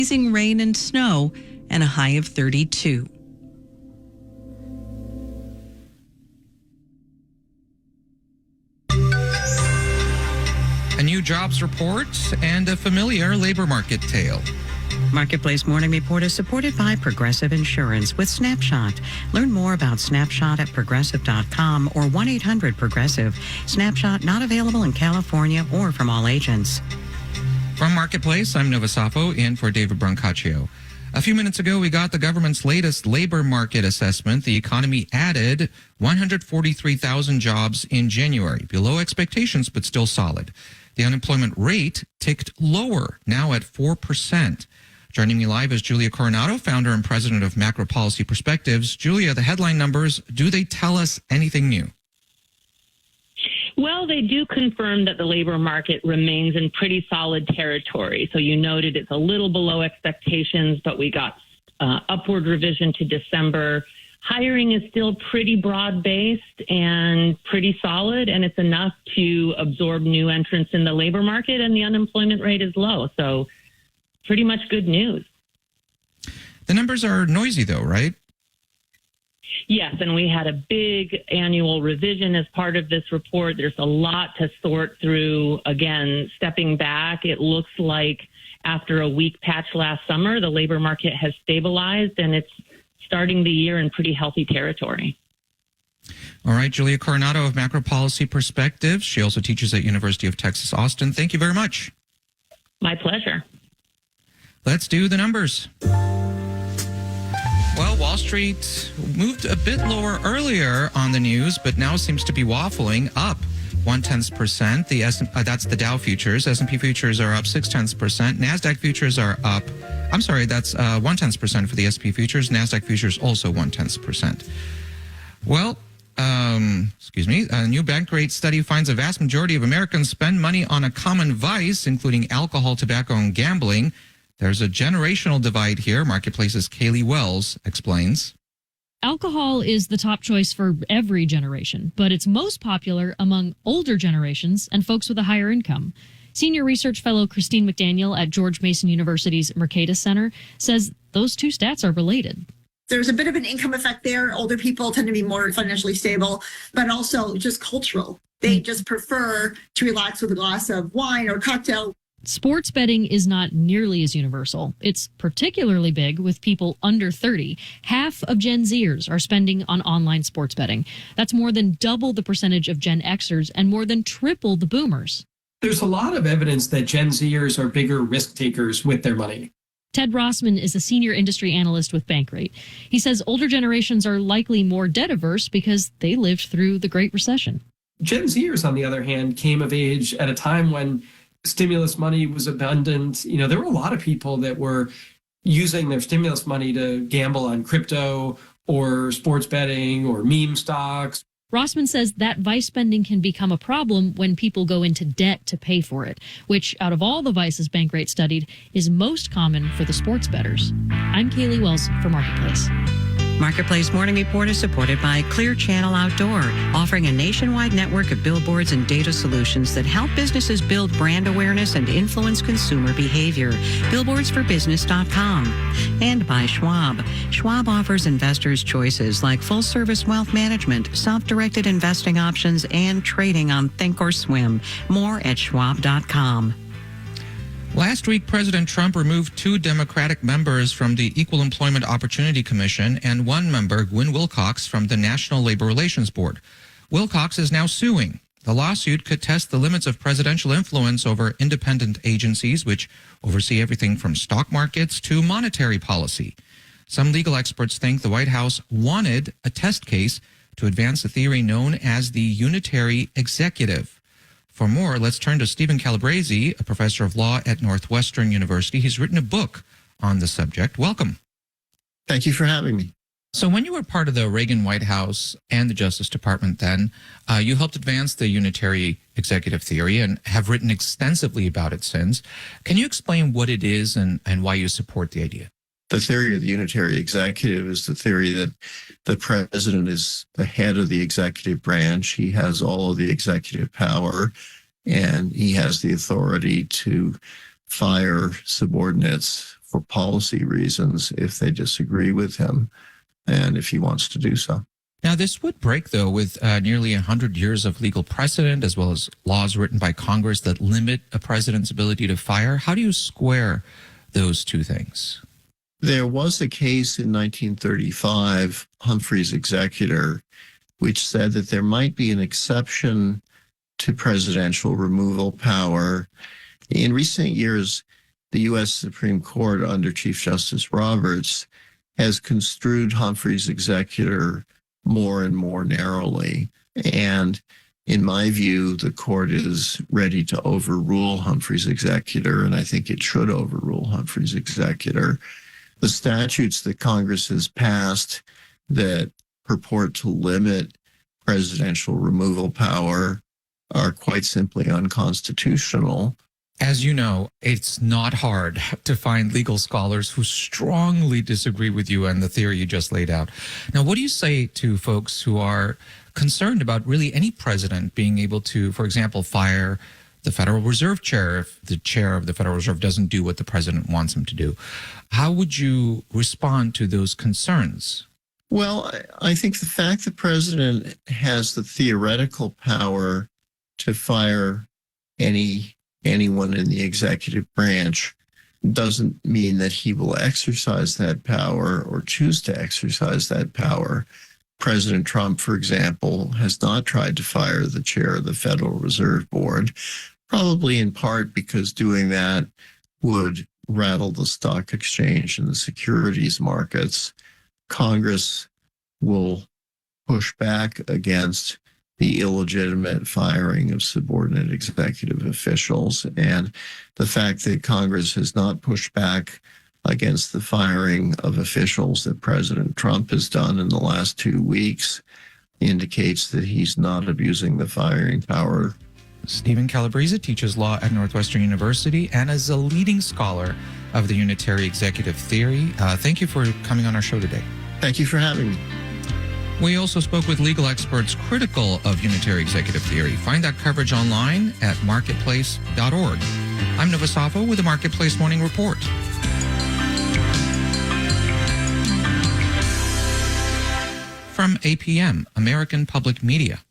Freezing rain and snow and a high of 32. A new jobs report and a familiar labor market tale. Marketplace Morning Report is supported by Progressive Insurance with Snapshot. Learn more about Snapshot at progressive.com or 1-800-PROGRESSIVE. Snapshot not available in California or from all agents. From Marketplace, I'm Nova Safo in for David Brancaccio. A few minutes ago, we got the government's latest labor market assessment. The economy added 143,000 jobs in January, below expectations, but still solid. The unemployment rate ticked lower, now at 4%. Joining me live is Julia Coronado, founder and president of Macro Policy Perspectives. Julia, the headline numbers, do they tell us anything new? Well, they do confirm that the labor market remains in pretty solid territory. So you noted it's a little below expectations, but we got upward revision to December. Hiring is still pretty broad-based and pretty solid, and it's enough to absorb new entrants in the labor market, and the unemployment rate is low. So pretty much good news. The numbers are noisy, though, right? Yes, and we had a big annual revision as part of this report. There's a lot to sort through. Again, stepping back, it looks like after a weak patch last summer, the labor market has stabilized, and it's starting the year in pretty healthy territory. All right, Julia Coronado of Macro Policy Perspectives. She also teaches at University of Texas, Austin. Thank you very much. My pleasure. Let's do the numbers. Well, Wall Street moved a bit lower earlier on the news, but now seems to be waffling up 0.1%. That's the Dow futures. S&P futures are up 0.6%. NASDAQ futures are up. I'm sorry, that's 0.1% for the S&P futures. NASDAQ futures also 0.1%. Well, a new Bankrate study finds a vast majority of Americans spend money on a common vice, including alcohol, tobacco, and gambling. There's a generational divide here. Marketplace's Kaylee Wells explains. Alcohol is the top choice for every generation, but it's most popular among older generations and folks with a higher income. Senior research fellow Christine McDaniel at George Mason University's Mercatus Center says those two stats are related. There's a bit of an income effect there. Older people tend to be more financially stable, but also just cultural. They just prefer to relax with a glass of wine or cocktail. Sports betting is not nearly as universal. It's particularly big with people under 30. Half of Gen Zers are spending on online sports betting. That's more than double the percentage of Gen Xers and more than triple the boomers. There's a lot of evidence that Gen Zers are bigger risk takers with their money. Ted Rossman is a senior industry analyst with Bankrate. He says older generations are likely more debt averse because they lived through the Great Recession. Gen Zers, on the other hand, came of age at a time when stimulus money was abundant. You know, there were a lot of people that were using their stimulus money to gamble on crypto or sports betting or meme stocks. Rossman says that vice spending can become a problem when people go into debt to pay for it, which, out of all the vices Bankrate studied, is most common for the sports bettors. I'm Kaylee Wells for Marketplace. Marketplace Morning Report is supported by Clear Channel Outdoor, offering a nationwide network of billboards and data solutions that help businesses build brand awareness and influence consumer behavior. Billboardsforbusiness.com. And by Schwab. Schwab offers investors choices like full-service wealth management, self-directed investing options, and trading on Thinkorswim. More at schwab.com. Last week, President Trump removed 2 Democratic members from the Equal Employment Opportunity Commission and 1 member, Gwyn Wilcox, from the National Labor Relations Board. Wilcox is now suing. The lawsuit could test the limits of presidential influence over independent agencies, which oversee everything from stock markets to monetary policy. Some legal experts think the White House wanted a test case to advance a theory known as the unitary executive. For more, let's turn to Stephen Calabrese, a professor of law at Northwestern University. He's written a book on the subject. Welcome. Thank you for having me. So when you were part of the Reagan White House and the Justice Department then, you helped advance the unitary executive theory and have written extensively about it since. Can you explain what it is and why you support the idea? The theory of the unitary executive is the theory that the president is the head of the executive branch. He has all of the executive power, and he has the authority to fire subordinates for policy reasons if they disagree with him and if he wants to do so. Now, this would break, though, with nearly 100 years of legal precedent, as well as laws written by Congress that limit a president's ability to fire. How do you square those two things? There was a case in 1935, Humphrey's Executor, which said that there might be an exception to presidential removal power. In recent years, the U.S. Supreme Court, under Chief Justice Roberts, has construed Humphrey's Executor more and more narrowly. And in my view, the court is ready to overrule Humphrey's Executor, and I think it should overrule Humphrey's Executor. The statutes that Congress has passed that purport to limit presidential removal power are quite simply unconstitutional. As you know, it's not hard to find legal scholars who strongly disagree with you and the theory you just laid out. Now, what do you say to folks who are concerned about really any president being able to, for example, fire the Federal Reserve chair if the chair of the Federal Reserve doesn't do what the president wants him to do? How would you respond to those concerns? Well, I think the fact the president has the theoretical power to fire anyone in the executive branch doesn't mean that he will exercise that power or choose to exercise that power. President Trump, for example, has not tried to fire the chair of the Federal Reserve Board, probably in part because doing that would rattle the stock exchange and the securities markets. Congress will push back against the illegitimate firing of subordinate executive officials. And the fact that Congress has not pushed back against the firing of officials that President Trump has done in the last 2 weeks indicates that he's not abusing the firing power. Stephen Calabrese teaches law at Northwestern University and is a leading scholar of the unitary executive theory. Thank you for coming on our show today. Thank you for having me. We also spoke with legal experts critical of unitary executive theory. Find that coverage online at marketplace.org. I'm Nova Safo with the Marketplace Morning Report. From APM, American Public Media.